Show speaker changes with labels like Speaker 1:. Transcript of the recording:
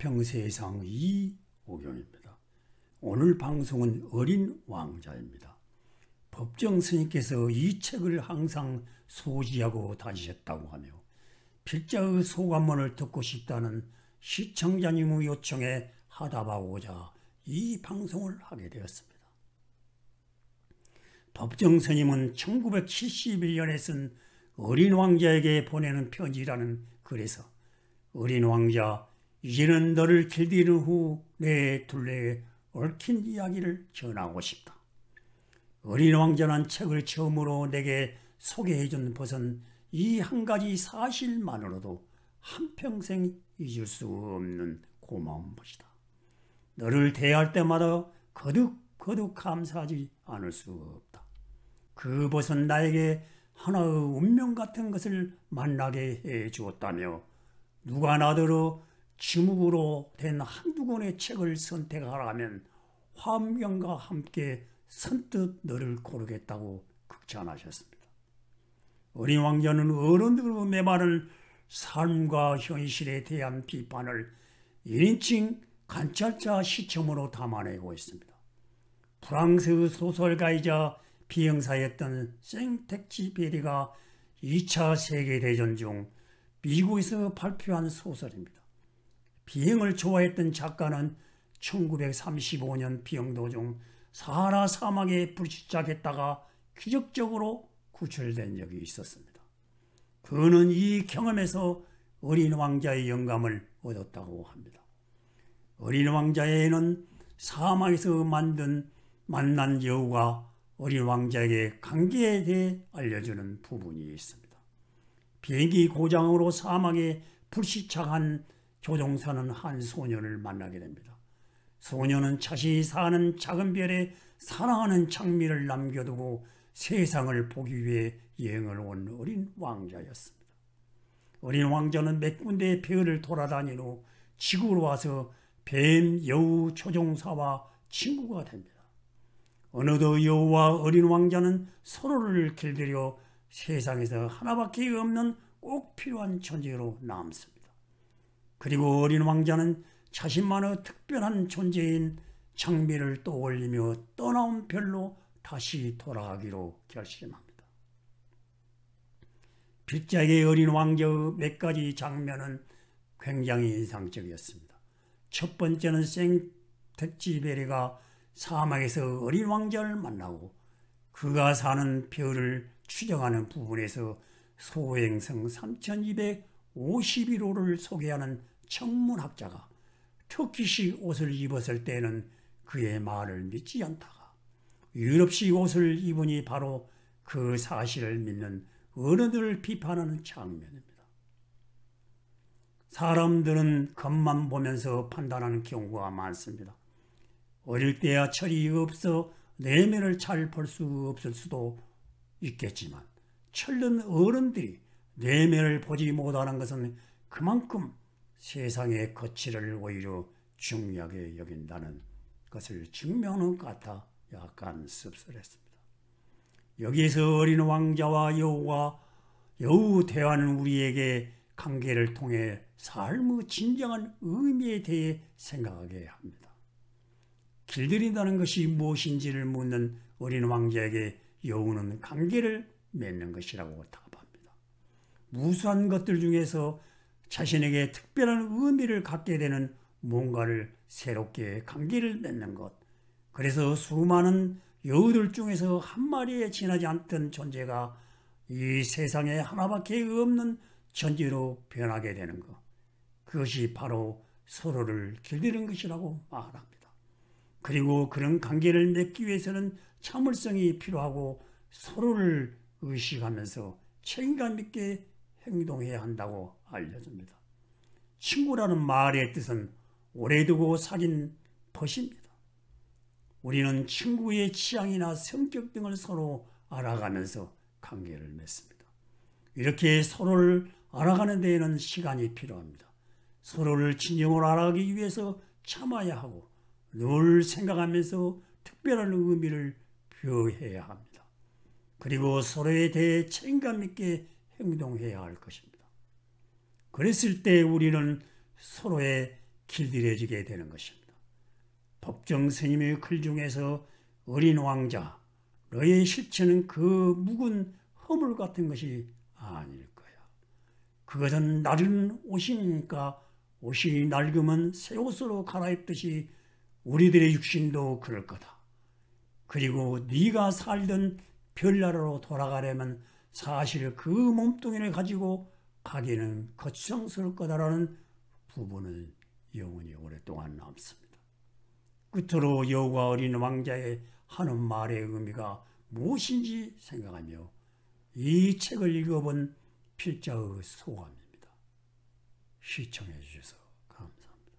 Speaker 1: 화평세상 이오경입니다. 오늘 방송은 어린 왕자입니다. 법정 스님께서 이 책을 항상 소지하고 다니셨다고 하며 필자의 소감문을 듣고 싶다는 시청자님의 요청에 하답하고자 이 방송을 하게 되었습니다. 법정 스님은 1971년에 쓴 어린 왕자에게 보내는 편지라는 글에서 어린 왕자, 이제는 너를 길들인 후 내 둘레에 얽힌 이야기를 전하고 싶다. 어린 왕자란 책을 처음으로 내게 소개해준 것은 이 한 가지 사실만으로도 한평생 잊을 수 없는 고마운 것이다. 너를 대할 때마다 거듭 감사하지 않을 수 없다. 그것은 나에게 하나의 운명 같은 것을 만나게 해 주었다며 누가 나더러 지묵으로 된 한두 권의 책을 선택하라면 화엄경과 함께 선뜻 너를 고르겠다고 극찬하셨습니다. 어린 왕자는 어른들의 메마른 삶과 현실에 대한 비판을 1인칭 관찰자 시점으로 담아내고 있습니다. 프랑스 소설가이자 비행사였던 생텍쥐페리가 2차 세계대전 중 미국에서 발표한 소설입니다. 비행을 좋아했던 작가는 1935년 비행 도중 사하라 사막에 불시착했다가 기적적으로 구출된 적이 있었습니다. 그는 이 경험에서 어린 왕자의 영감을 얻었다고 합니다. 어린 왕자에는 사막에서 만난 여우가 어린 왕자에게 관계에 대해 알려주는 부분이 있습니다. 비행기 고장으로 사막에 불시착한 조종사는 한 소년을 만나게 됩니다. 소년은 자신이 사는 작은 별에 사랑하는 장미를 남겨두고 세상을 보기 위해 여행을 온 어린 왕자였습니다. 어린 왕자는 몇 군데의 별을 돌아다닌 후 지구로 와서 뱀, 여우, 조종사와 친구가 됩니다. 어느덧 여우와 어린 왕자는 서로를 길들여 세상에서 하나밖에 없는 꼭 필요한 존재로 남습니다. 그리고 어린 왕자는 자신만의 특별한 존재인 장미를 떠올리며 떠나온 별로 다시 돌아가기로 결심합니다. 필자에게 어린 왕자의 몇 가지 장면은 굉장히 인상적이었습니다. 첫 번째는 생텍쥐페리가 사막에서 어린 왕자를 만나고 그가 사는 별을 추정하는 부분에서 소행성 3251호를 소개하는 천문학자가 터키식 옷을 입었을 때는 그의 말을 믿지 않다가 유럽식 옷을 입으니 바로 그 사실을 믿는 어른들을 비판하는 장면입니다. 사람들은 겉만 보면서 판단하는 경우가 많습니다. 어릴 때야 철이 없어 내면을 잘 볼 수 없을 수도 있겠지만 철든 어른들이 내면을 보지 못하는 것은 그만큼 세상의 가치를 오히려 중요하게 여긴다는 것을 증명하는 것 같아 약간 씁쓸했습니다. 여기에서 어린 왕자와 여우 대화는 우리에게 관계를 통해 삶의 진정한 의미에 대해 생각하게 합니다. 길들인다는 것이 무엇인지를 묻는 어린 왕자에게 여우는 관계를 맺는 것이라고 답합니다. 무수한 것들 중에서 자신에게 특별한 의미를 갖게 되는 뭔가를 새롭게 관계를 맺는 것. 그래서 수많은 여우들 중에서 한 마리에 지나지 않던 존재가 이 세상에 하나밖에 없는 존재로 변하게 되는 것. 그것이 바로 서로를 길들이는 것이라고 말합니다. 그리고 그런 관계를 맺기 위해서는 참을성이 필요하고 서로를 의식하면서 책임감 있게 행동해야 한다고 알려줍니다. 친구라는 말의 뜻은 오래 두고 사귄 벗입니다. 우리는 친구의 취향이나 성격 등을 서로 알아가면서 관계를 맺습니다. 이렇게 서로를 알아가는 데에는 시간이 필요합니다. 서로를 진정으로 알아가기 위해서 참아야 하고 늘 생각하면서 특별한 의미를 표해야 합니다. 그리고 서로에 대해 책임감 있게 행동해야 할 것입니다. 그랬을 때 우리는 서로의 길들여지게 되는 것입니다. 법정 스님의 글 중에서 어린 왕자, 너의 실체는 그 묵은 허물 같은 것이 아닐 거야. 그것은 낡은 옷이니까 옷이 낡으면 새 옷으로 갈아입듯이 우리들의 육신도 그럴 거다. 그리고 네가 살던 별나라로 돌아가려면 사실 그 몸뚱이를 가지고 가기는 거추장스러울 거다라는 부분은 영원히 오랫동안 남습니다. 끝으로 여우가 어린 왕자의 하는 말의 의미가 무엇인지 생각하며 이 책을 읽어본 필자의 소감입니다. 시청해 주셔서 감사합니다.